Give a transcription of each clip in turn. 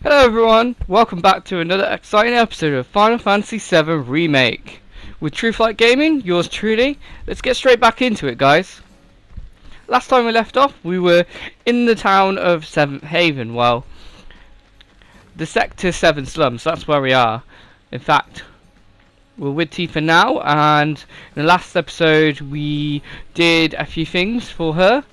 Hello everyone, welcome back to another exciting episode of Final Fantasy VII Remake. With Truthlight Gaming, yours truly. Let's get straight back into it, guys. Last time we left off, we were in the town of Seventh Haven. Well, the Sector 7 slums, that's where we are. In fact, we're with Tifa now, and in the last episode we did a few things for her.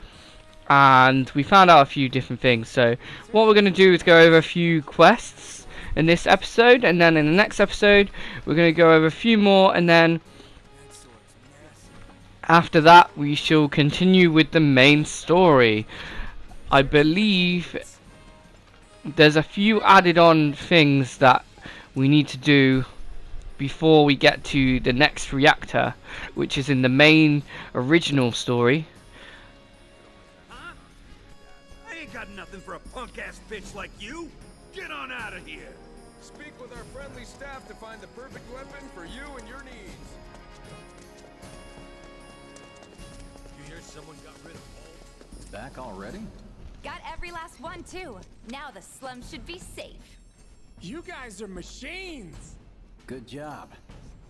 And we found out a few different things. So what we're going to do is go over a few quests in this episode, and then in the next episode we're going to go over a few more, and then after that we shall continue with the main story. I believe there's a few added on things that we need to do before we get to the next reactor, which is in the main original story. Got nothing for a punk-ass bitch like you. Get on out of here. Speak with our friendly staff to find the perfect weapon for you and your needs. You hear someone got rid of all? Back already? Got every last one, too. Now the slums should be safe. You guys are machines. Good job.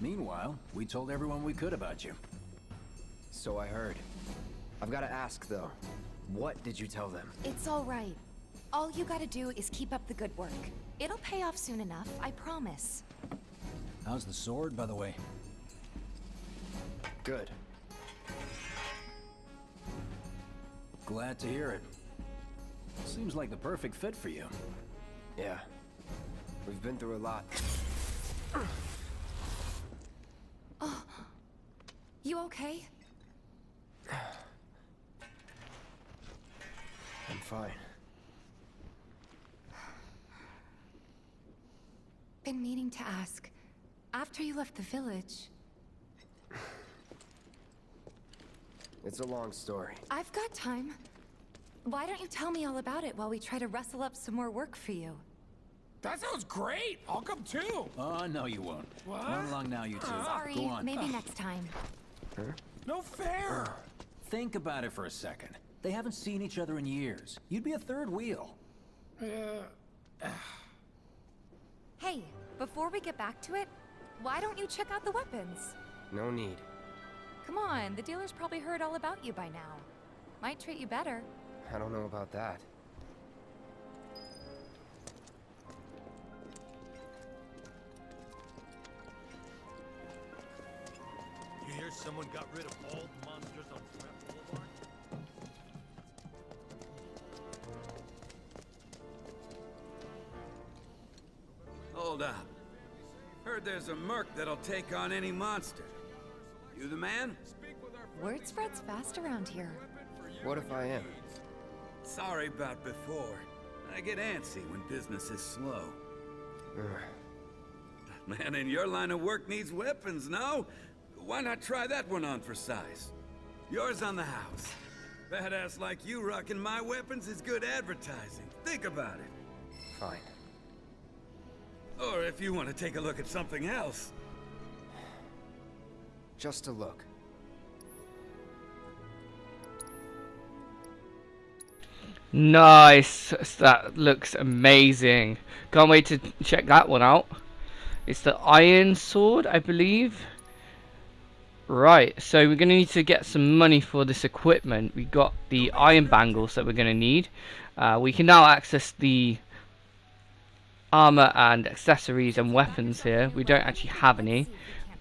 Meanwhile, we told everyone we could about you. So I heard. I've got to ask, though. What did you tell them? It's all right. All you gotta do is keep up the good work. It'll pay off soon enough, I promise. How's the sword, by the way? Good. Glad to hear it. Seems like the perfect fit for you. Yeah. We've been through a lot. Oh. You okay? I'm fine. Been meaning to ask. After you left the village... It's a long story. I've got time. Why don't you tell me all about it while we try to rustle up some more work for you? That sounds great. I'll come too. Oh, no you won't. What? Run along now, you two. Sorry, Go on. maybe next time. Huh? No fair. Think about it for a second. They haven't seen each other in years. You'd be a third wheel. Hey, before we get back to it, why don't you check out the weapons? No need. Come on, the dealer's probably heard all about you by now. Might treat you better. I don't know about that. You hear someone got rid of all the monsters on Trap Boulevard? Hold up. Heard there's a merc that'll take on any monster. You the man? Word spreads fast around here. What if I am? Sorry about before. I get antsy when business is slow. Man in your line of work needs weapons, no? Why not try that one on for size? Yours on the house. Badass like you rocking my weapons is good advertising. Think about it. Fine. Or if you want to take a look at something else. Just a look. Nice, that looks amazing. Can't wait to check that one out. It's the iron sword, I believe. Right, so we're going to need to get some money for this equipment. We've got the iron bangles that we're going to need. We can now access the armor and accessories and weapons here. We don't actually have any,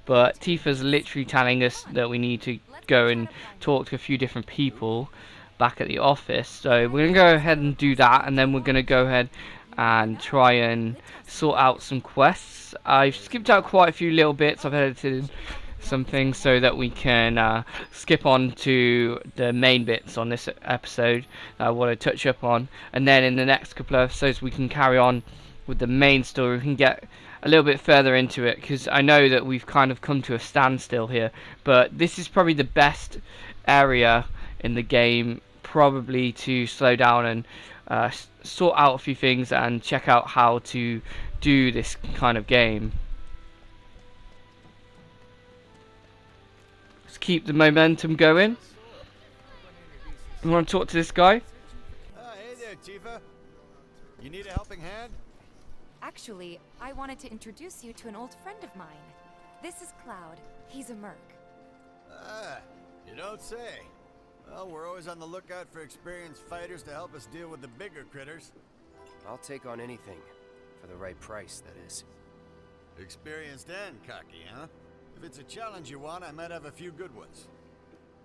but Tifa's literally telling us that we need to go and talk to a few different people back at the office. So we're going to go ahead and do that, and then we're going to go ahead and try and sort out some quests. I've skipped out quite a few little bits. I've edited some things so that we can skip on to the main bits on this episode I want to touch up on, and then in the next couple of episodes we can carry on with the main story. We can get a little bit further into it, because I know that we've kind of come to a standstill here, but this is probably the best area in the game probably to slow down and sort out a few things and check out how to do this kind of game. Let's keep the momentum going. You want to talk to this guy? Hey there, Tifa. You need a helping hand? Actually, I wanted to introduce you to an old friend of mine. This is Cloud. He's a merc. Ah, you don't say. Well, we're always on the lookout for experienced fighters to help us deal with the bigger critters. I'll take on anything. For the right price, that is. Experienced and cocky, huh? If it's a challenge you want, I might have a few good ones.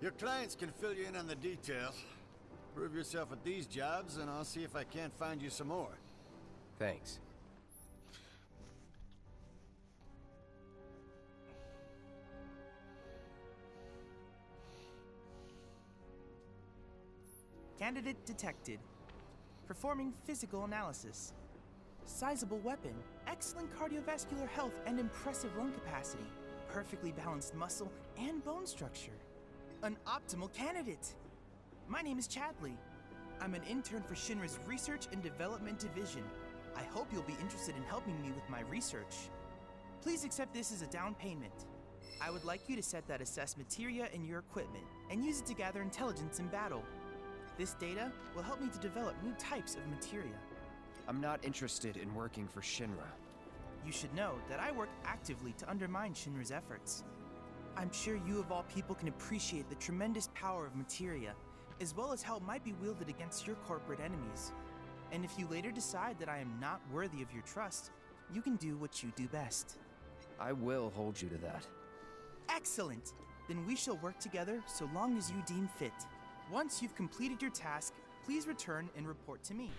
Your clients can fill you in on the details. Prove yourself at these jobs, and I'll see if I can't find you some more. Thanks. Candidate detected. Performing physical analysis. Sizable weapon, excellent cardiovascular health and impressive lung capacity, perfectly balanced muscle and bone structure. An optimal candidate! My name is Chadley. I'm an intern for Shinra's Research and Development Division. I hope you'll be interested in helping me with my research. Please accept this as a down payment. I would like you to set that assess materia in your equipment and use it to gather intelligence in battle. This data will help me to develop new types of materia. I'm not interested in working for Shinra. You should know that I work actively to undermine Shinra's efforts. I'm sure you of all people can appreciate the tremendous power of materia, as well as how it might be wielded against your corporate enemies. And if you later decide that I am not worthy of your trust, you can do what you do best. I will hold you to that. Excellent! Then we shall work together so long as you deem fit. Once you've completed your task, please return and report to me.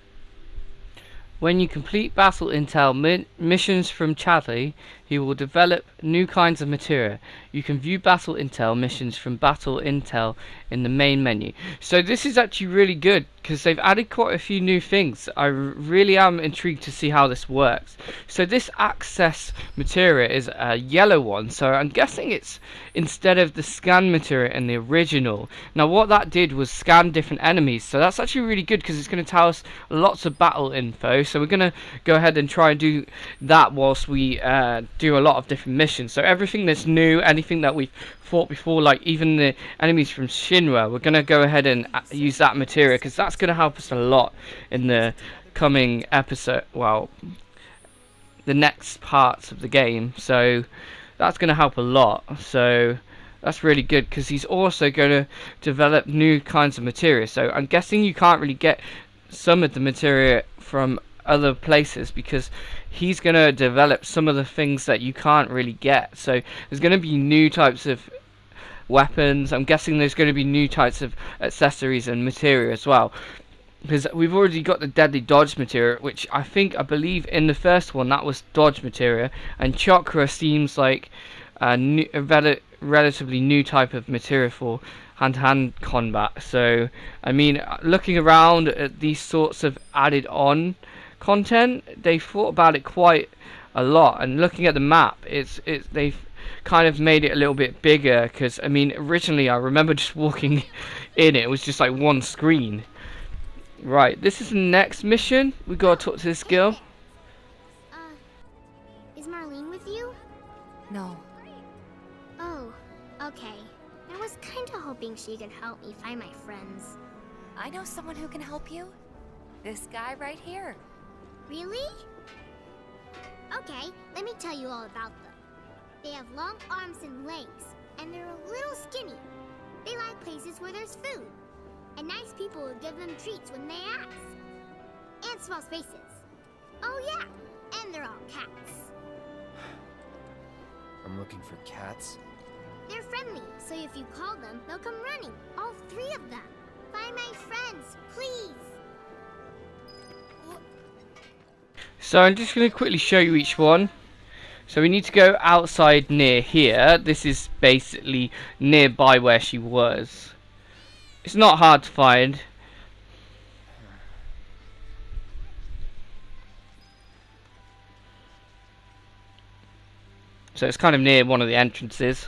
When you complete battle intel missions from Chadley, he will develop new kinds of materia. You can view battle intel missions from battle intel in the main menu. So this is actually really good because they've added quite a few new things. I really am intrigued to see how this works. So this access materia is a yellow one, so I'm guessing it's instead of the scan materia in the original. Now what that did was scan different enemies, so that's actually really good because it's going to tell us lots of battle info. So we're going to go ahead and try and do that whilst we do a lot of different missions. So everything that's new, anything that we've fought before, like even the enemies from Shinra, we're going to go ahead and use that materia because that's going to help us a lot in the coming episode, well, the next parts of the game. So that's going to help a lot. So that's really good because he's also going to develop new kinds of materia. So I'm guessing you can't really get some of the materia from other places because he's going to develop some of the things that you can't really get. So there's going to be new types of weapons. I'm guessing there's going to be new types of accessories and materia as well, because we've already got the deadly dodge materia, which I believe in the first one that was dodge materia, and chakra seems like a relatively new type of materia for hand-to-hand combat. So I mean, looking around at these sorts of added on content, they thought about it quite a lot, and looking at the map, they've kind of made it a little bit bigger, because I mean originally I remember just walking in, it was just like one screen. Right, this is the next mission. We gotta talk to this girl. Is Marlene with you? No. Oh, okay. I was kinda hoping she could help me find my friends. I know someone who can help you. This guy right here. Really? Okay, let me tell you all about them. They have long arms and legs, and they're a little skinny. They like places where there's food, and nice people will give them treats when they ask. And small spaces. Oh yeah, and they're all cats. I'm looking for cats. They're friendly, so if you call them, they'll come running. All 3 of them. Find my friends, please. So I'm just going to quickly show you each one. So we need to go outside near here. This is basically nearby where she was. It's not hard to find. So it's kind of near one of the entrances.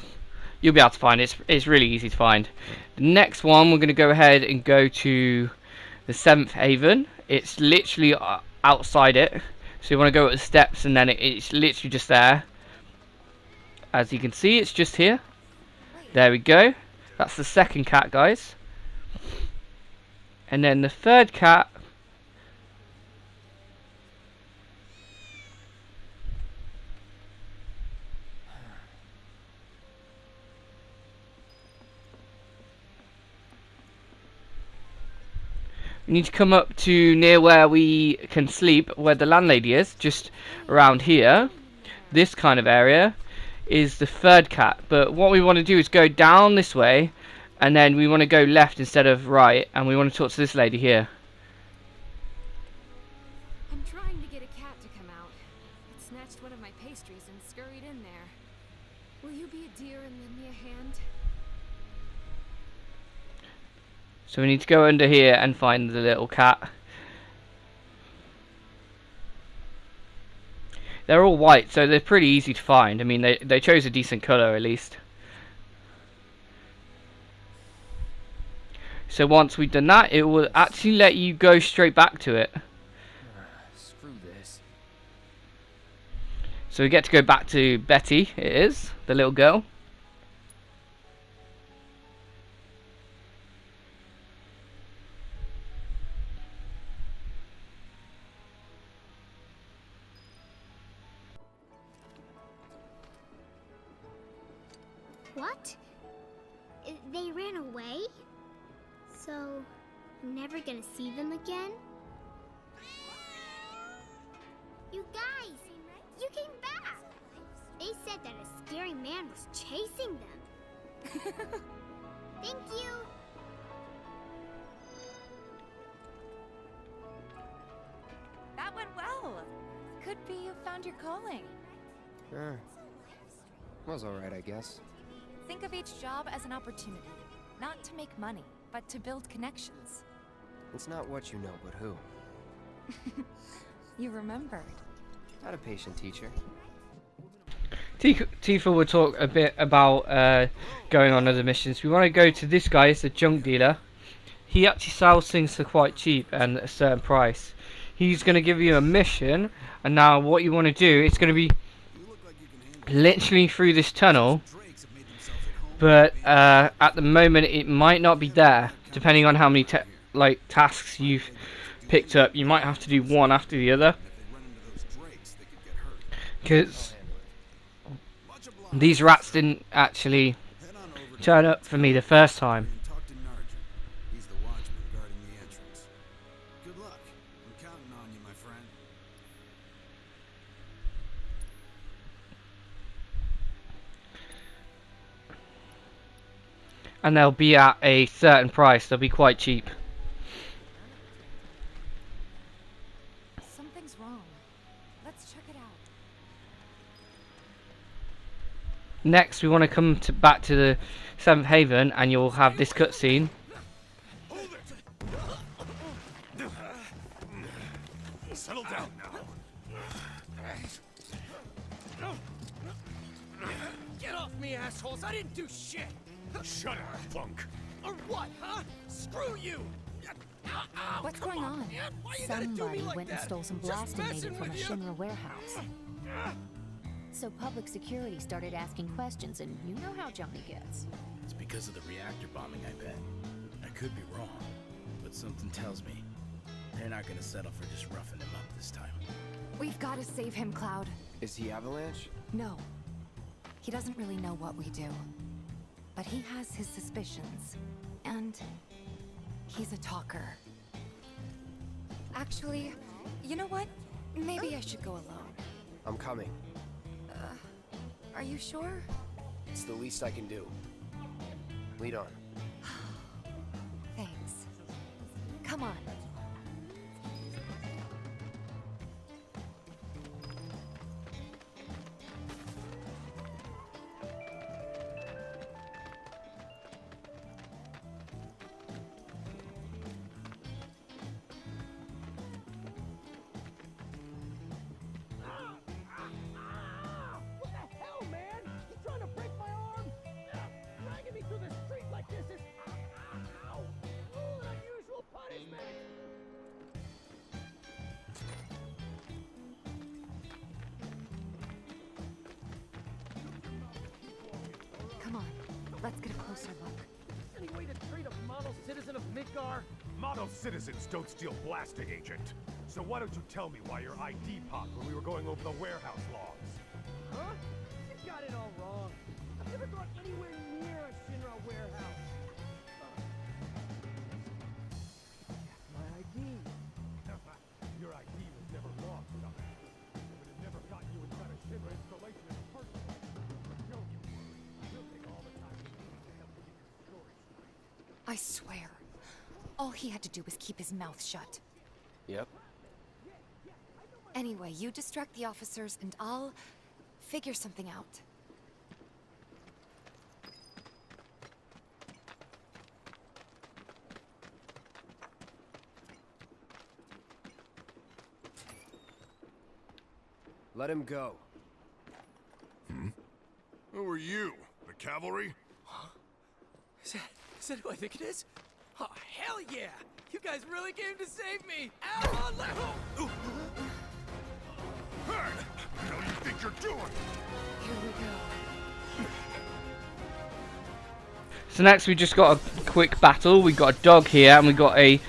You'll be able to find it. It's really easy to find. The next one, we're going to go ahead and go to the 7th Haven. It's literally outside it. So you want to go up the steps, and then it's literally just there. As you can see, it's just here. There we go. That's the second cat, guys. And then the third cat We need to come up to near where we can sleep, where the landlady is, just around here. This kind of area is the third cat, but what we want to do is go down this way, and then we want to go left instead of right, and we want to talk to this lady here. I'm trying to get a cat to come out. It snatched one of my pastries and scurried in there. Will you be a dear and lend me a hand? So we need to go under here and find the little cat. They're all white, so they're pretty easy to find. I mean, they chose a decent colour at least. So once we've done that, it will actually let you go straight back to it. Screw this. So we get to go back to Betty, it is, the little girl. What? They ran away? So, I'm never gonna see them again? You guys! You came back! They said that a scary man was chasing them. Thank you! That went well. Could be you found your calling. Was alright, I guess. Think of each job as an opportunity. Not to make money, but to build connections. It's not what you know, but who. You remembered. Not a patient teacher. Tifa will talk a bit about going on other missions. We want to go to this guy, it's a junk dealer. He actually sells things for quite cheap and at a certain price. He's going to give you a mission, and now what you want to do, it's going to be literally through this tunnel, but at the moment it might not be there, depending on how many tasks you've picked up. You might have to do one after the other, because these rats didn't actually turn up for me the first time. He's the watchman guarding the entrance. Good luck. I'm counting on you, my friend. And they'll be at a certain price. They'll be quite cheap. Something's wrong. Let's check it out. Next, we want to come back to the 7th Haven, and you'll have this cutscene. Settle down now. Get off me, assholes! I didn't do shit! Shut up, punk. Or what, huh? Screw you! What's going on? Somebody went and stole some blastinator from a Shinra warehouse. So public security started asking questions, and you know how Johnny gets. It's because of the reactor bombing, I bet. I could be wrong, but something tells me they're not gonna settle for just roughing him up this time. We've got to save him, Cloud. Is he Avalanche? No. He doesn't really know what we do. But he has his suspicions. And he's a talker. Actually, you know what? Maybe I should go alone. I'm coming. Are you sure? It's the least I can do. Lead on. Thanks. Come on. Come on, let's get a closer look. Any way to treat a model citizen of Midgar? Model citizens don't steal blasting agent. So why don't you tell me why your ID popped when we were going over the warehouse logs? Huh? You got it all wrong. I've never gone anywhere near a Shinra warehouse. My I swear. All he had to do was keep his mouth shut. Yep. Anyway, you distract the officers and I'll figure something out. Let him go. Who are you? The cavalry? Is that who I think it is? Oh, hell yeah! You guys really came to save me! Ow, Alejo! Hey! What the hell do you think you're doing? Here we go. So next we just got a quick battle. We got a dog here and we got a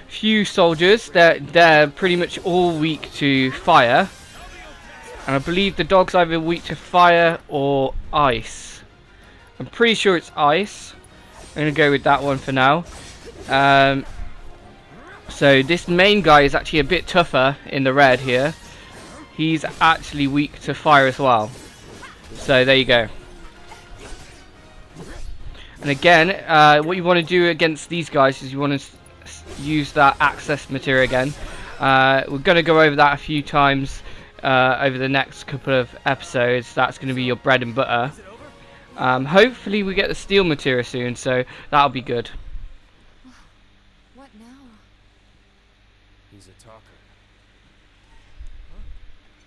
few soldiers. They're pretty much all weak to fire. And I believe the dog's either weak to fire or ice. I'm pretty sure it's ice. I'm going to go with that one for now. So this main guy is actually a bit tougher in the red here. He's actually weak to fire as well. So there you go. And again, what you want to do against these guys is you want to use that access material again. We're going to go over that a few times over the next couple of episodes. That's going to be your bread and butter. Hopefully we get the steel material soon, so that'll be good. What now? He's a talker.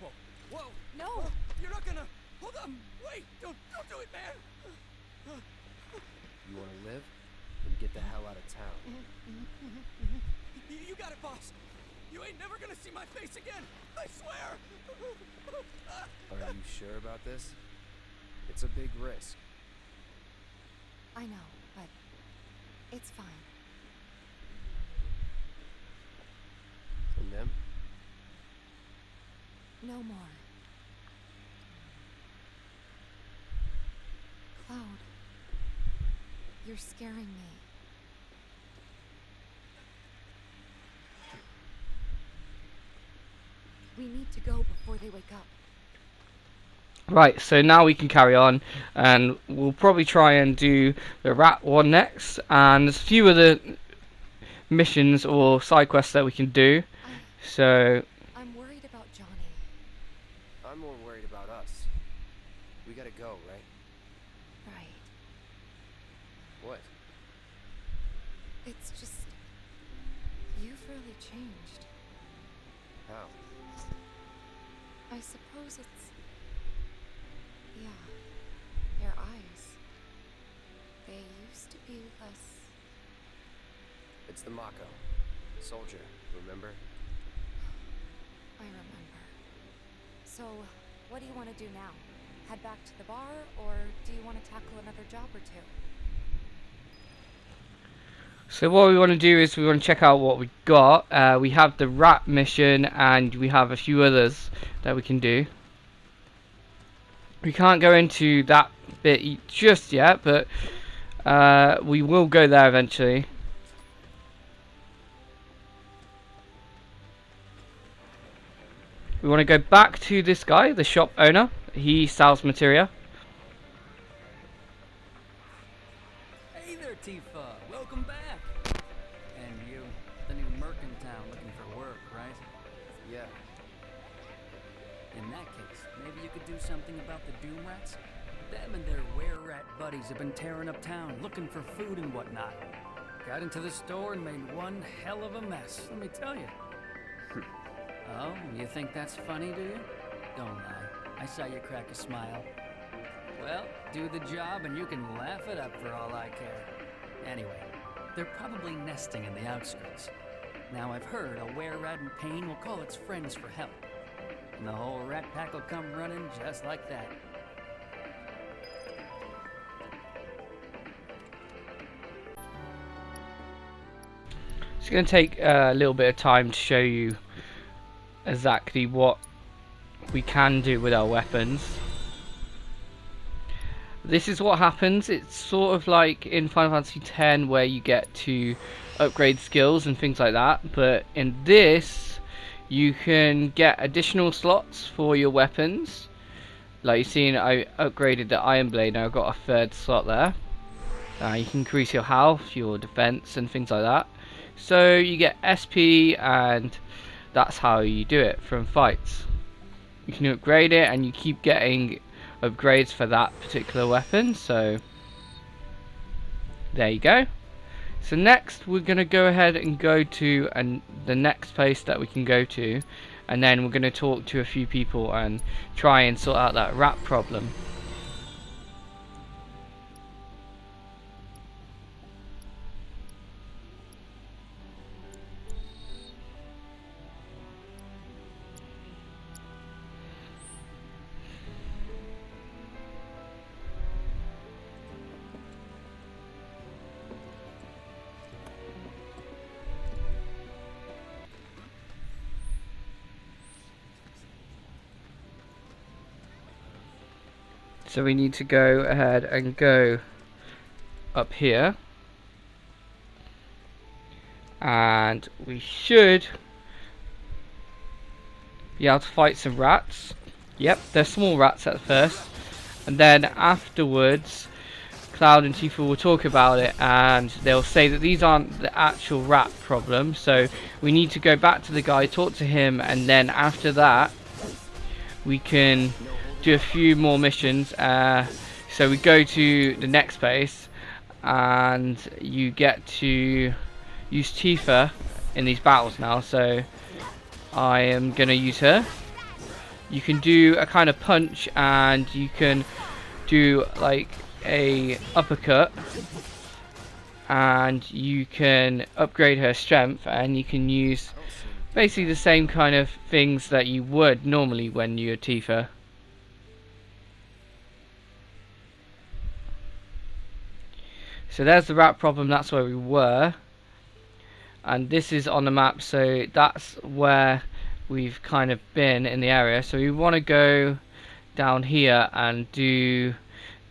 Whoa, whoa! No! You're not gonna... Hold on! Wait! Don't do it, man! You want to live? Then get the hell out of town. You got it, boss! You ain't never gonna see my face again! I swear! Are you sure about this? It's a big risk. I know, but it's fine. And them? No more. Cloud, you're scaring me. We need to go before they wake up. Right, so now we can carry on, and we'll probably try and do the rat one next, and there's a few other missions or side quests that we can do. So I'm worried about Johnny. I'm more worried about us. We gotta go, right? Right. What? It's just... you've really changed. How? I suppose it's... yeah, your eyes. They used to be less... It's the Mako. Soldier, remember? I remember. So, what do you want to do now? Head back to the bar, or do you want to tackle another job or two? So what we want to do is we want to check out what we got. We have the rat mission and we have a few others that we can do. We can't go into that bit just yet, but we will go there eventually. We want to go back to this guy, the shop owner. He sells materia. Hey there, Tifa. Welcome back. And you, the new merc in town looking for work, right? Yeah. In that case, maybe you could do something about the Doom Rats? Them and their were-rat buddies have been tearing up town, looking for food and whatnot. Got into the store and made one hell of a mess, let me tell you. Oh, you think that's funny, do you? Don't lie. I saw you crack a smile. Well, do the job and you can laugh it up for all I care. Anyway, they're probably nesting in the outskirts. Now I've heard a were-rat in pain will call its friends for help. And the whole rat pack will come running just like that. It's going to take a little bit of time to show you exactly what we can do with our weapons. This is what happens. It's sort of like in Final Fantasy X where you get to upgrade skills and things like that, but in this you can get additional slots for your weapons. Like you've seen, I upgraded the Iron Blade, now I've got a third slot there. You can increase your health, your defense, and things like that. So you get SP, and that's how you do it from fights. You can upgrade it, and you keep getting upgrades for that particular weapon. So there you go. So next we're going to go ahead and go to the next place that we can go to, and then we're going to talk to a few people and try and sort out that rat problem. So we need to go ahead and go up here, and we should be able to fight some rats. Yep, they're small rats at first, and then afterwards Cloud and Tifa will talk about it, and they'll say that these aren't the actual rat problem, so we need to go back to the guy, talk to him, and then after that we can do a few more missions. So we go to the next base, and you get to use Tifa in these battles now. So I am gonna use her. You can do a kind of punch, and you can do like a uppercut, and you can upgrade her strength, and you can use basically the same kind of things that you would normally when you're Tifa. So there's the rat problem, that's where we were, and this is on the map, so that's where we've kind of been in the area. So we want to go down here and do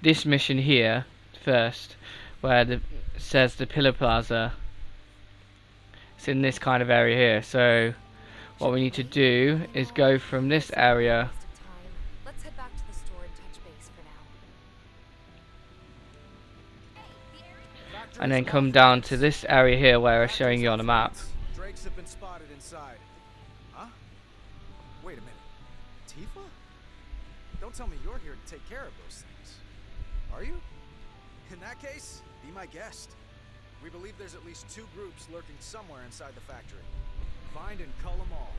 this mission here first, where it says the Pillar Plaza. It's in this kind of area here. So what we need to do is go from this area and then come down to this area here where I'm showing you on the map. Drakes have been spotted inside. Huh? Wait a minute. Tifa? Don't tell me you're here to take care of those things. Are you? In that case, be my guest. We believe there's at least 2 groups lurking somewhere inside the factory. Find and cull them all.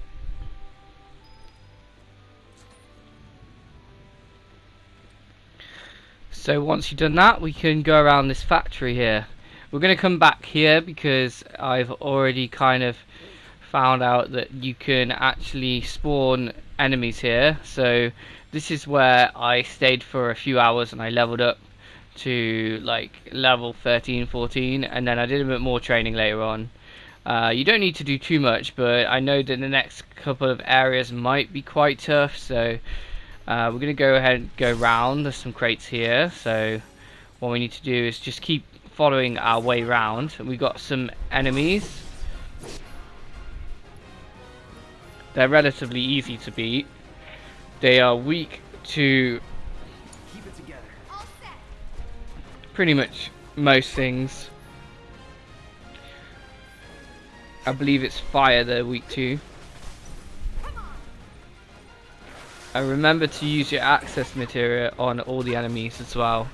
So once you've done that, we can go around this factory here. We're going to come back here because I've already kind of found out that you can actually spawn enemies here. So this is where I stayed for a few hours, and I leveled up to like level 13, 14, and then I did a bit more training later on. You don't need to do too much, but I know that the next couple of areas might be quite tough, so we're going to go ahead and go round. There's some crates here, so what we need to do is just keep following our way round. We've got some enemies. They're relatively easy to beat. They are weak to pretty much most things. I believe it's fire they're weak to. And remember to use your access material on all the enemies as well.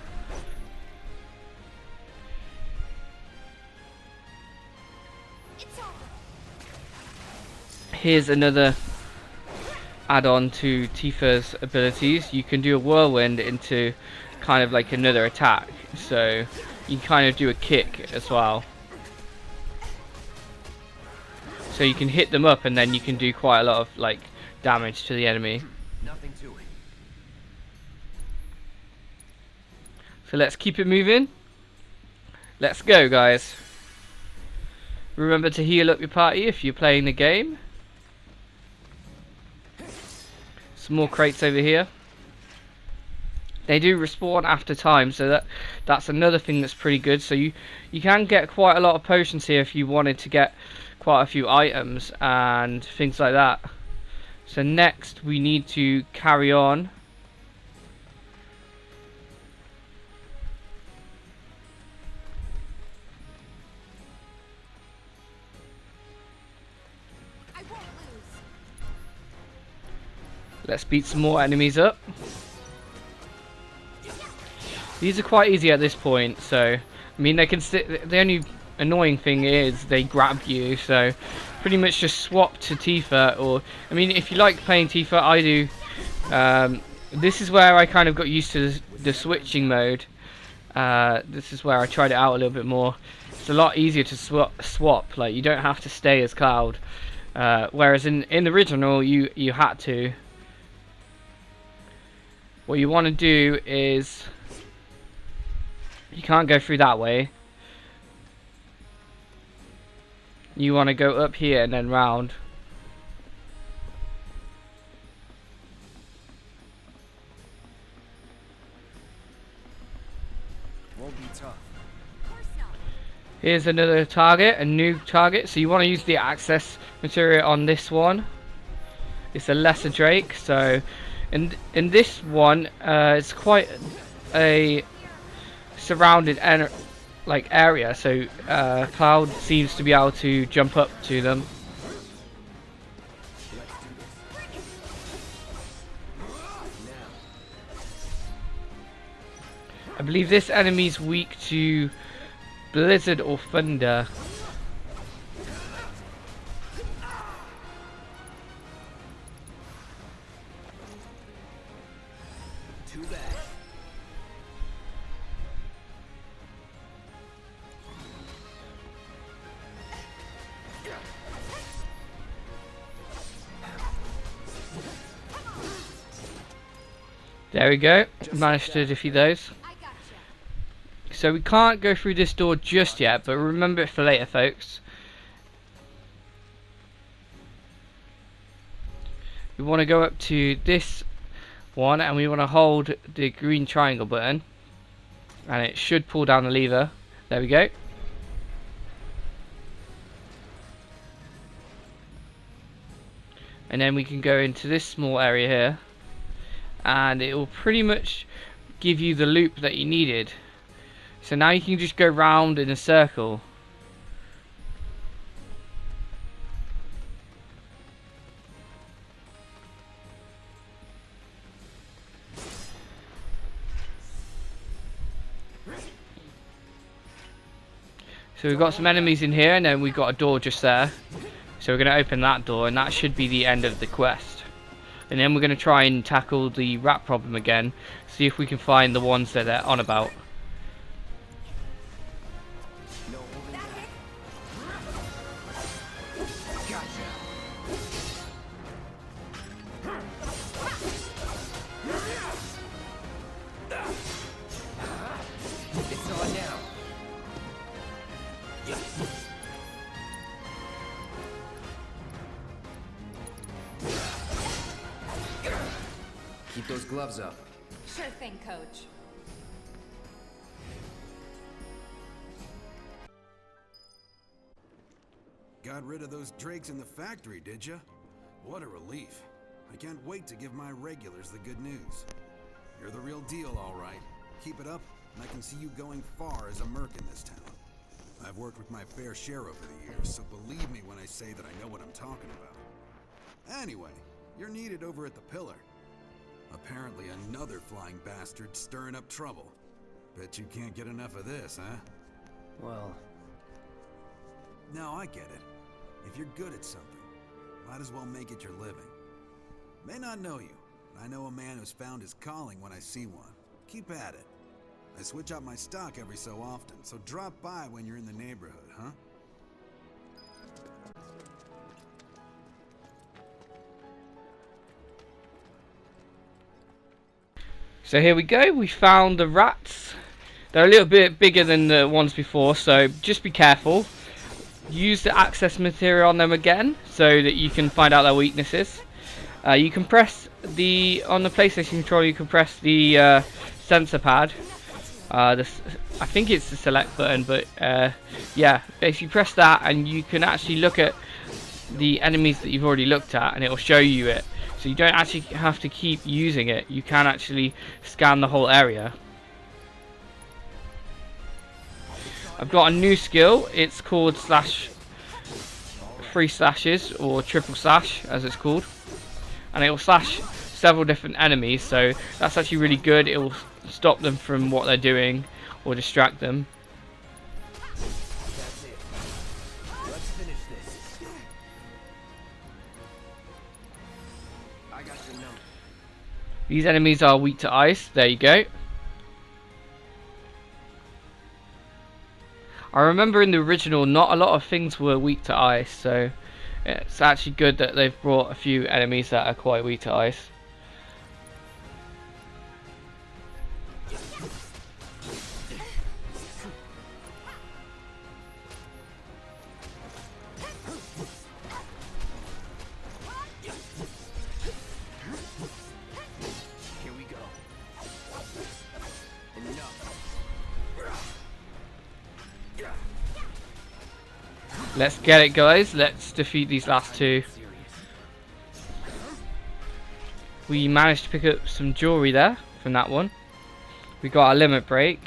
Here's another add-on to Tifa's abilities. You can do a whirlwind into kind of like another attack, so you can kind of do a kick as well. So you can hit them up, and then you can do quite a lot of like damage to the enemy. Nothing to it. So let's keep it moving. Let's go, guys. Remember to heal up your party if you're playing the game. Some more crates over here. They do respawn after time, so that's another thing that's pretty good. So you can get quite a lot of potions here if you wanted to get quite a few items and things like that. So next we need to carry on. Let's beat some more enemies up. These are quite easy at this point, so I mean they can sit. The only annoying thing is they grab you, so pretty much just swap to Tifa. Or I mean, if you like playing Tifa, I do. This is where I kind of got used to the switching mode. This is where I tried it out a little bit more. It's a lot easier to swap. Like, you don't have to stay as Cloud, whereas in the original you had to. What you want to do is, you can't go through that way. You want to go up here and then round. Won't be tough. Here's another target, a new target. So you want to use the access material on this one. It's a lesser Drake. So in this one, it's quite a surrounded area. So Cloud seems to be able to jump up to them. I believe this enemy's weak to blizzard or thunder. Too bad. There we go. Managed to defeat those. So we can't go through this door just yet, but remember it for later, folks. We want to go up to this one and we want to hold the green triangle button, and it should pull down the lever. There we go. And then we can go into this small area here, and it will pretty much give you the loop that you needed. So now you can just go round in a circle. So we've got some enemies in here, and then we've got a door just there. So we're going to open that door, and that should be the end of the quest. And then we're going to try and tackle the rat problem again, see if we can find the ones that they're on about. It's on now. Keep those gloves up. Sure thing, Coach. Got rid of those drakes in the factory, did ya? What a relief. I can't wait to give my regulars the good news. You're the real deal, all right. Keep it up, and I can see you going far as a merc in this town. I've worked with my fair share over the years, so believe me when I say that I know what I'm talking about. Anyway, you're needed over at the Pillar. Apparently another flying bastard stirring up trouble. Bet you can't get enough of this, huh? Well... No, I get it. If you're good at something, might as well make it your living. May not know you, but I know a man who's found his calling when I see one. Keep at it. I switch out my stock every so often, so drop by when you're in the neighborhood, huh? So here we go, we found the rats. They're a little bit bigger than the ones before, so just be careful. Use the access material on them again so that you can find out their weaknesses. You can press on the PlayStation controller, you can press the sensor pad. I think it's the select button, but yeah, basically press that and you can actually look at the enemies that you've already looked at, and it will show you it. So you don't actually have to keep using it, you can actually scan the whole area. I've got a new skill, it's called /3 slashes, or triple slash as it's called, and it will slash several different enemies, so that's actually really good. It will stop them from what they're doing or distract them. That's it. Let's finish this. I got your number. These enemies are weak to ice. There you go. I remember in the original not a lot of things were weak to ice, so it's actually good that they've brought a few enemies that are quite weak to ice. Here we go. Let's get it, guys. Let's defeat these last two. We managed to pick up some jewelry there from that one. We got a limit break.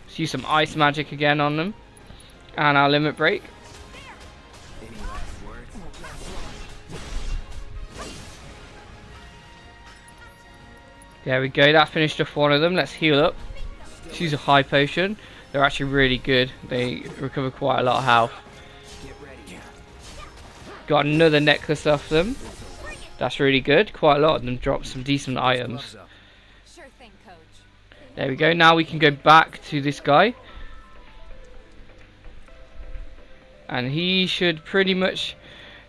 Let's use some ice magic again on them. And our limit break. Any last words? There we go. That finished off one of them. Let's heal up. Let's use a high potion. They're actually really good. They recover quite a lot of health. Got another necklace off them. That's really good. Quite a lot of them dropped some decent items. Sure thing, Coach. There we go. Now we can go back to this guy. And he should pretty much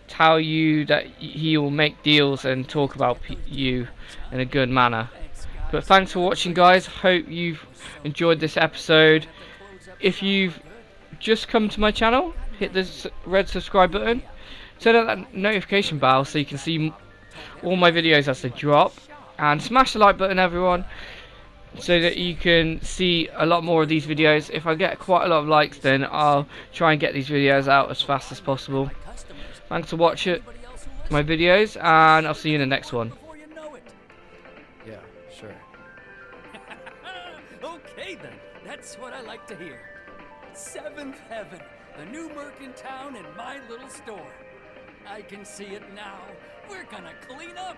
tell you that he will make deals and talk about you in a good manner. But thanks for watching, guys. Hope you've enjoyed this episode. If you've just come to my channel, hit the red subscribe button. Turn on that notification bell so you can see all my videos as they drop. And smash the like button, everyone, so that you can see a lot more of these videos. If I get quite a lot of likes, then I'll try and get these videos out as fast as possible. Thanks for watching my videos, and I'll see you in the next one. Yeah, sure. Okay then, that's what I like to hear. Seventh Heaven, the new merc in town and my little store. I can see it now. We're gonna clean up.